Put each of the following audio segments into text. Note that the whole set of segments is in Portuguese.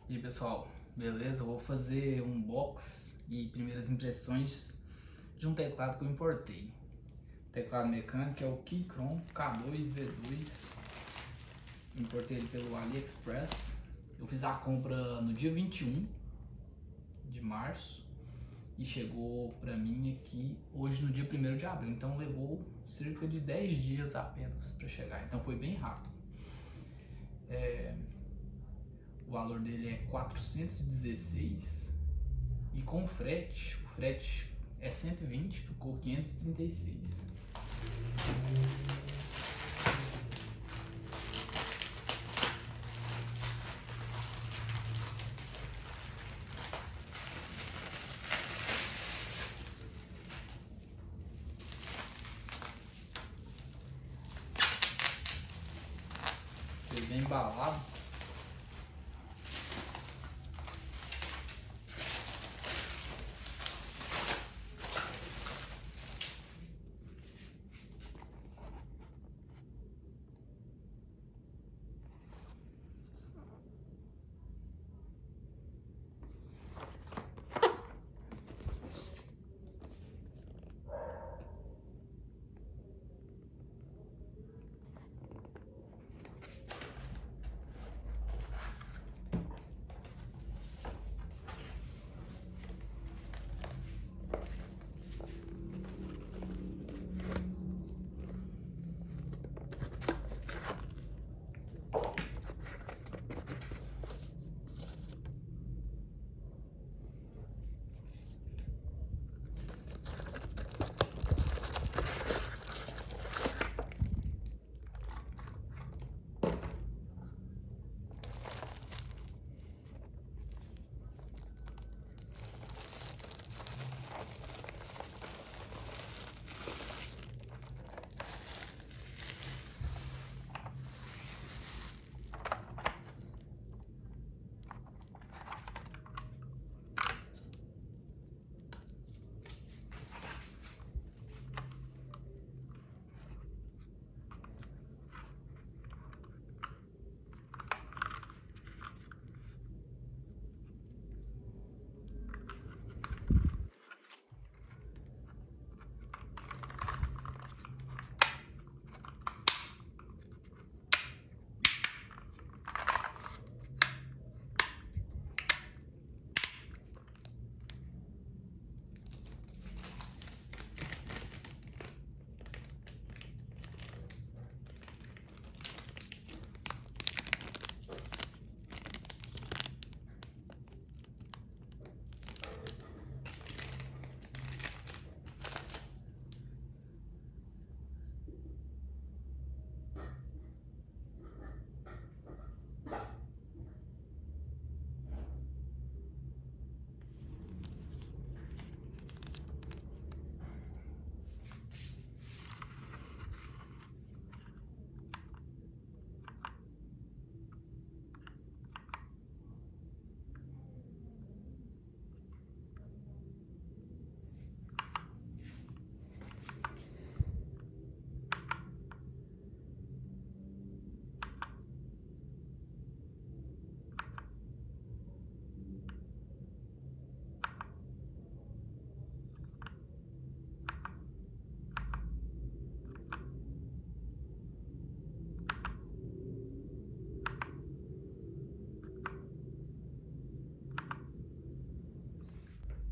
E aí pessoal, beleza? Eu vou fazer um unbox e primeiras impressões de um teclado que eu importei. Teclado mecânico é o Keychron K2V2. Importei ele pelo AliExpress. Eu fiz a compra no dia 21 de março e chegou pra mim aqui hoje no dia 1º de abril. Então levou cerca de 10 dias apenas para chegar. Então foi bem rápido. O valor dele é 416 e com frete, o frete é 120, ficou 536. Ele vem embalado.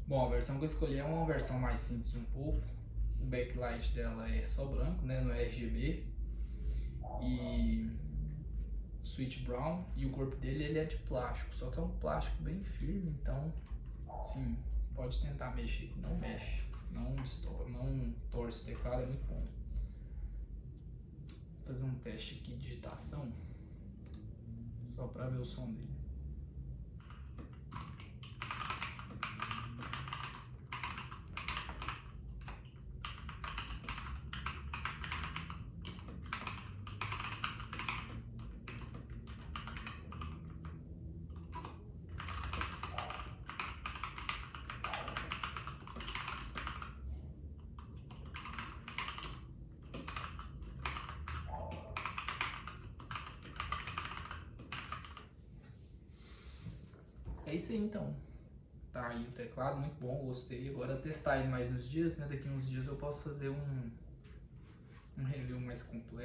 Bom, a versão que eu escolhi é uma versão mais simples um pouco. O backlight dela é só branco, né, no RGB. E switch brown, e o corpo dele ele é de plástico, só que é um plástico bem firme, então sim, pode tentar mexer que não mexe, não estoura, não torce o teclado, é muito bom. Vou fazer um teste aqui de digitação, só para ver o som dele. É isso aí então. Tá aí o teclado, muito bom, gostei. Agora testar ele mais uns dias, né? Daqui uns dias eu posso fazer um review mais completo.